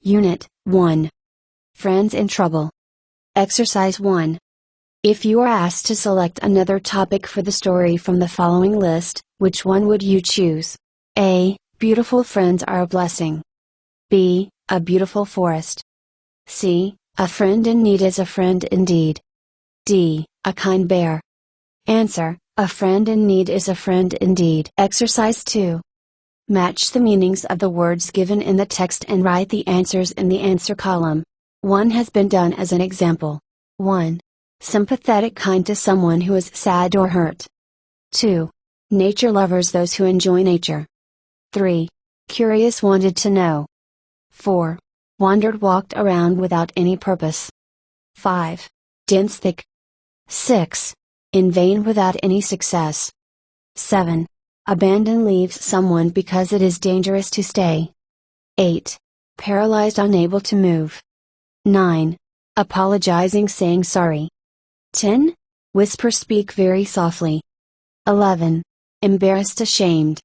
Unit 1. Friends in Trouble. Exercise 1. If you are asked to select another topic for the story from the following list, which one would you choose? A. Beautiful friends are a blessing. B. A beautiful forest. C. A friend in need is a friend indeed. D. A kind bear. Answer: a friend in need is a friend indeed. Exercise 2. Match the meanings of the words given in the text and write the answers in the answer column. 1 has been done as an example. 1. Sympathetic, kind to someone who is sad or hurt. 2. Nature lovers, those who enjoy nature. 3. Curious, wanted to know. 4. Wandered, walked around without any purpose. 5. Dense, thick. 6. In vain, without any success. 7. Abandon, leaves someone because it is dangerous to stay. 8. Paralyzed, unable to move. 9. Apologizing, saying sorry. 10. Whisper, speak very softly. 11. Embarrassed, ashamed.